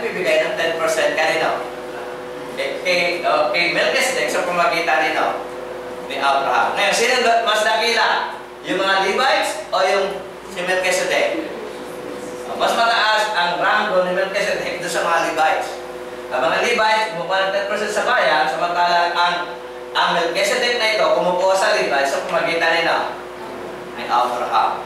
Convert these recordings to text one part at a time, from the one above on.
nagbibigay ng 10% kanino? Kay Melchizedek sa pamagitan nino ni Abraham. Ngayon, sino mas dakila? Yung mga Levites o yung si Melchizedek? Mas mataas ang rango ni Melchizedek doon sa mga Levites. Ang mga Levites, kumukuha ng 10% sa bayan, samantalang ang Melchizedek na ito, kumukuha sa Levites sa pamagitan nino ni Abraham.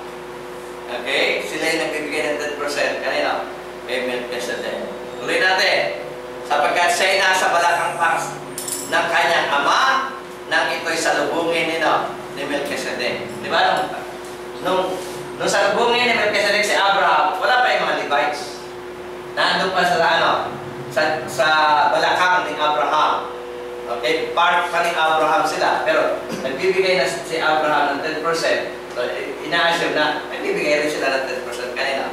Okay? Sila yung nagbibigay ng 10% kanino? Kay Melchizedek. Tuloy natin. Sapagkat siya'y nasa balakang pas ng kanyang ama nang ito'y salubungin ni Melchizedek. Di ba? Nung salubungin ni Melchizedek si Abraham, wala pa yung mga Levites. Nandun pa sa balakang ni Abraham. Okay? Part pa ni Abraham sila. Pero nagbibigay na si Abraham ng 10%. So, ina-assume na nagbibigay rin sila ng 10% kanina.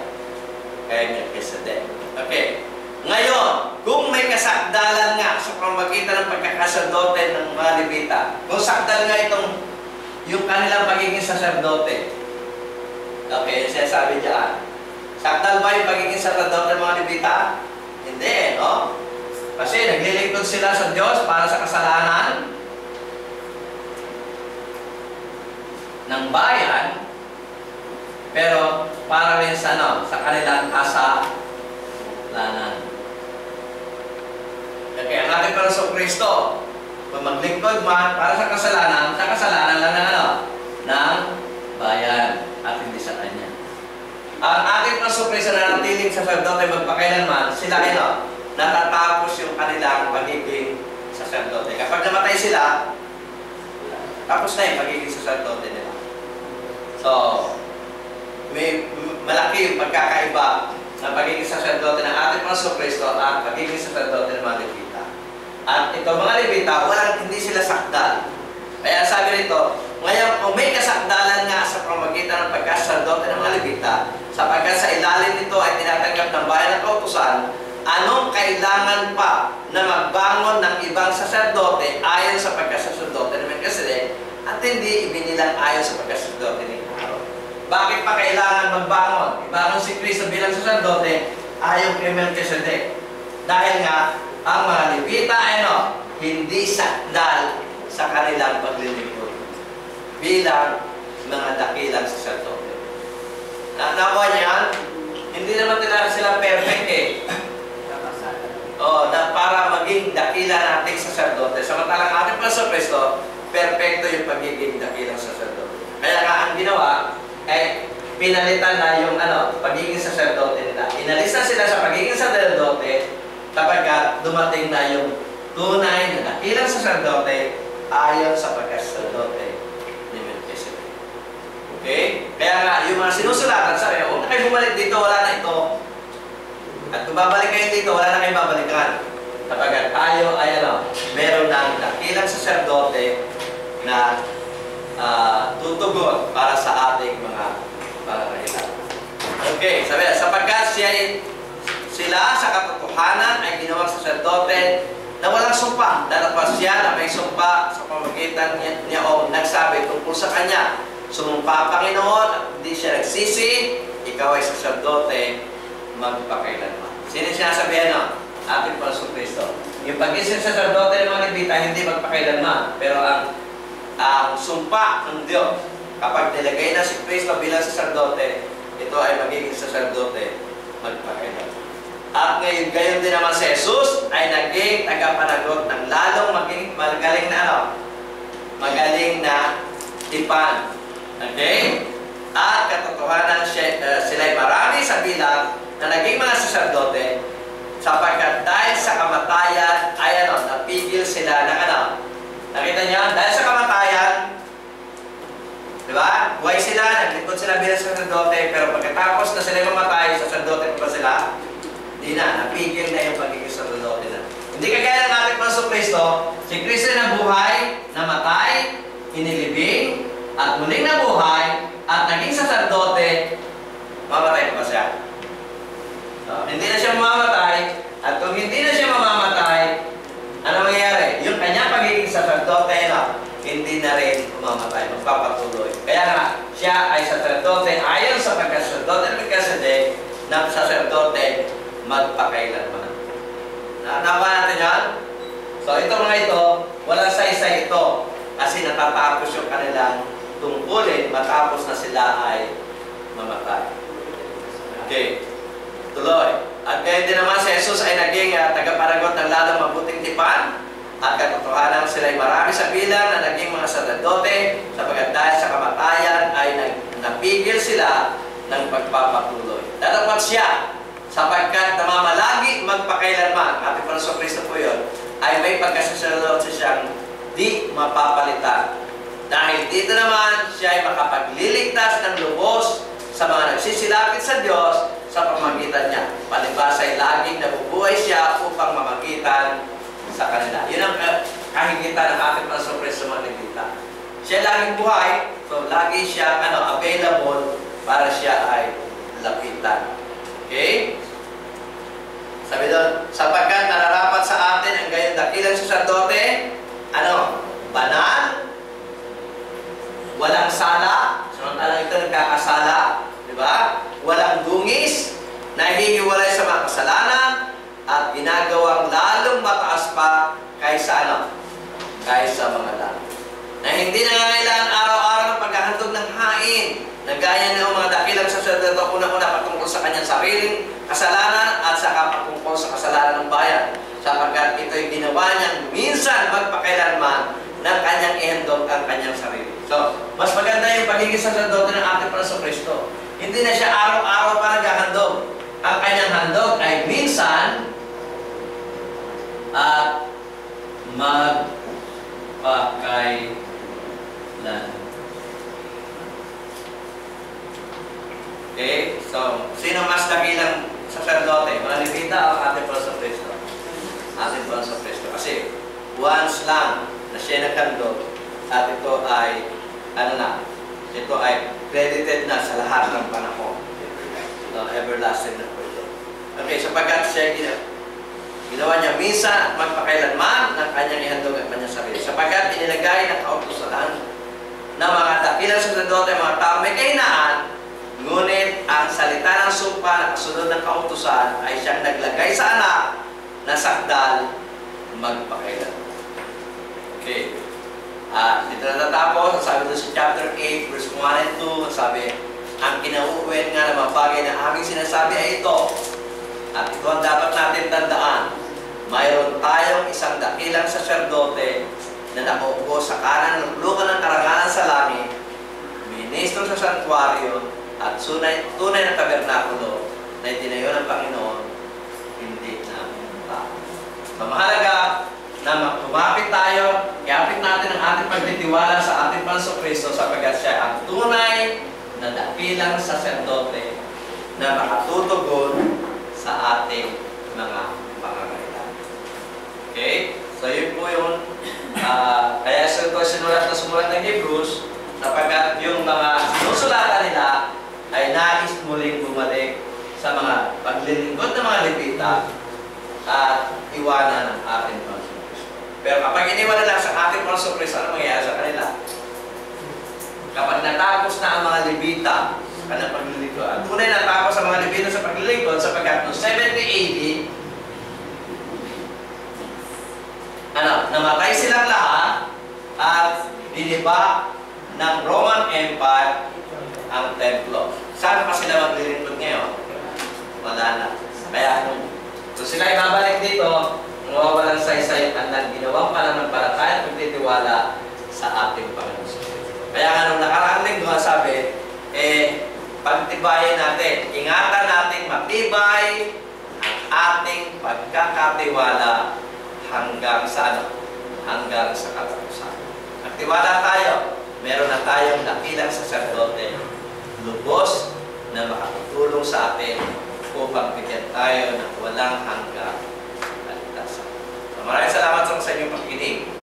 Kay Melchizedek. Okay. Ngayon, kung may kasakdalan nga sa pamagitan ng pagkakasacerdote ng mga Levita, kung sakdal nga yung kanilang pagiging sacerdote, okay, siya sabi dyan, sakdal ba yung pagiging sacerdote ng mga Levita? Hindi, no? Kasi naglilingkod sila sa Diyos para sa kasalanan ng bayan, pero para rin sa kanilang kasalanan. Kaya ang ating Panginoong Kristo, kung maglingkod man para sa kasalanan lang ng bayan at hindi sa Kanya. Ang ating Panginoong Kristo na nanatiling sacerdote magpakailanman, sila ay natatapos yung kanilang pagiging sacerdote. Kapag namatay sila, tapos na yung pagiging sacerdote nila. So, may malaki yung pagkakaiba ng pagiging sacerdote ng ating Panginoong Kristo at pagiging sacerdote ng mga Levita. At ito mga Levita, hindi sila sakdal. Kaya sabi rito, ngayon kung may kasakdalan nga sa pamagitan ng pagkasacerdote ng mga Levita, sapagkat sa ilalim nito ay tinatanggap ng bayan ng kautusan, anong kailangan pa na magbangon ng ibang sacerdote ayon sa pagkasacerdote ng Melchizedek at hindi ibinilang ayon sa pagkasacerdote ni Aaron? Bakit pa kailangan magbangon? Ibangon si Cristo bilang sacerdote ayon kay Melchizedek. Dahil nga, ang mga Levita ay hindi sakdal sa kanilang paglilingkod bilang mga dakilang sacerdote. Nakuha niyan, hindi naman sila perfect para maging dakila nating sacerdote. Samantalang ating Panginoong Kristo, perfecto yung pagiging dakilang sacerdote. Kaya nga ang ginawa ay pinalitan na yung pagiging sacerdote nila. Inalis na sila sa pagiging sacerdote kapag dumating na yung tunay na dakilang sacerdote ayon sa pagkasacerdote ni Melchizedek. Okay? Kaya nga, yung mga sinusulatan, sabi, huwag na kayo bumalik dito, wala na ito. At kung babalik kayo dito, wala na kayo babalikan. Kapag tayo ay meron ng dakilang sacerdote na tutugon para sa ating mga pangangailangan. Okay, sabi, sapagkat sila sa katotohanan ay ginawang sacerdote na walang sumpa. Dahil pa siya na may sumpa sa pamagitan niya o nagsabi tungkol sa Kanya. Sumumpa Panginoon at hindi siya nagsisi, ikaw ay sacerdote magpakailanman. Sino sinasabihan ating Panginoong Kristo? Yung pag-isip sacerdote ng mga Levita hindi magpakailanman. Pero ang sumpa ng Diyos, kapag nilagay na si Kristo bilang sacerdote, ito ay magiging sacerdote magpakailanman. At ngayon, gayon din naman si Jesus ay naging tagapanagot ng lalong maging magaling na tipan. Okay? At katotohanan sila ay marami sa bilang na naging mga sacerdote sapagkat dahil sa kamatayan ay napigil sila ng nakita niyo? Dahil sa kamatayan, di ba? Buhay sila, naglingkod sila bilang sacerdote, pero pagkatapos na sila mamatay, sacerdote pa sila? Hindi na, napigil na yung pagiging sacerdote na. Hindi kagaya ng ating Panginoong Kristo, si Kristo na buhay, namatay, inilibing, at muling nabuhay, at naging sacerdote, mamatay pa siya. So, hindi na siya mamamatay, at kung hindi na siya mamamatay, ano mangyayari? Yung kanyang pagiging sacerdote hindi na rin mamamatay, magpapatuloy. Kaya nga, siya ay sacerdote ayon sa pagkasacerdote ng Melchizedek na sacerdote magpakailanman. Nakuha natin yan? So, ito mga ito, walang saysay ito. Kasi natatapos yung kanilang tungkulin matapos na sila ay mamatay. Okay. Tuloy. At kaya din naman si Jesus ay naging tagapanagot ng lalong mabuting tipan. At katotohanan sila ay marami sa bilang na naging mga sacerdote sapagkat dahil sa kamatayan ay napigil sila ng pagpapatuloy. Datapot siya sapagkat namamalagi magpakailanman. Ating Panginoon Kristo po yun ay may pagkasacerdote siyang di mapapalitan. Dahil dito naman siya ay makapagliligtas ng lubos sa mga nagsisilapit sa Diyos sa pamamagitan niya. Palibhas ay laging nabubuhay siya upang mamagitan sa kanila. Yun ang kahigitan ng ating Panginoon Kristo sa mga nagkita. Siya laging buhay, so lagi siya available para siya ay lapitan. Okay? Sabi doon, sapagkat nararapat sa atin ang gayon dakilang sacerdote, banal, walang sala, samantalang ito nagkakasala, di ba? Walang dungis, nahihiwalay sa mga kasalanan, at ginagawang lalong mataas pa kaysa kaysa mga langit. Na hindi nangangailangan araw-araw ng paghahandog ng hain, na gaya ng mga dakilang sacerdote una-una patungkol sa kanyang sariling kasalanan at saka patungkol sa kasalanan ng bayan, sapagkat ito'y ginawa niyang minsan magpakailanman ng kanyang ihandog ang kanyang sarili. So, mas maganda yung pagiging sacerdote ng ating Panginoon Kristo. Hindi na siya araw-araw pa naghahandog. Ang kanyang handog ay minsan at magpakailan. Okay? So, sino mas dakilang sacerdote? Mga Levita o ating Panginoon Kristo? Ating Panginoon Kristo. Kasi once lang na siya naghandog at ito ay ito ay credited na sa lahat ng panahon. Everlasting na po ito. Okay, sapagkat siya ginawa niya minsan at magpakailanman ng kanyang ihandog at kanyang sarili. Sapagkat inilagay ng kautusan na mga dakilang sacerdote, mga tao may kahinaan, ngunit ang salita ng sumpa na kasunod ng kautusan ay siyang naglagay sa anak na sakdal magpakailanman. Okay. Dito na natapos, sabi doon sa chapter 8, verse 1 and 2, sabi, ang kinauuwin nga na mga bagay na aming sinasabi ay ito. At ito ang dapat natin tandaan. Mayroon tayong isang dakilang sacerdote na nakaupo sa kanan ng lukan ng karangalan sa langit, ministro sa santuario, at tunay na tabernakulo na itinayo ng Panginoon, hindi na tao. So, mahalaga na lumapit tayo, iapit natin ang ating pagtitiwala sa ating Panginoon Kristo sapagkat siya ang tunay na dakilang sacerdote na makatutugon sa ating mga pangangailangan. Okay? So yun po yun. Kaya ito sinulat ng Hebrews sapagkat yung mga sinusulatan nila ay nais muling bumalik sa mga paglilingkod ng mga Levita at iwanan ang ating Panginoon Kristo. Pero kapag iniwanan lang sa ating Panginoon Kristo, ano mangyayari sa kanila? Kapag natapos na ang mga Levita sa kanilang paglilingkod, tunay natapos ang mga Levita sa paglilingkod sapagkat noong 70 AD, namatay silang lahat at diniba ng Roman Empire ang templo. Saan pa sila maglilingkod ngayon? Wala na. Kaya kung sila ay babalik dito, nawawalan saysay ang ginawang pananampalataya at pagtitiwala sa ating Panginoon. Kaya nga nung nakaraang linggo, sabi, pagtibayan natin, ingatan natin matibay ang ating pagkakatiwala hanggang sa hanggang sa katapusan. Nagtiwala tayo, meron na tayong dakilang sacerdote, lubos na makatutulong sa atin upang bigyan tayo ng walang hanggang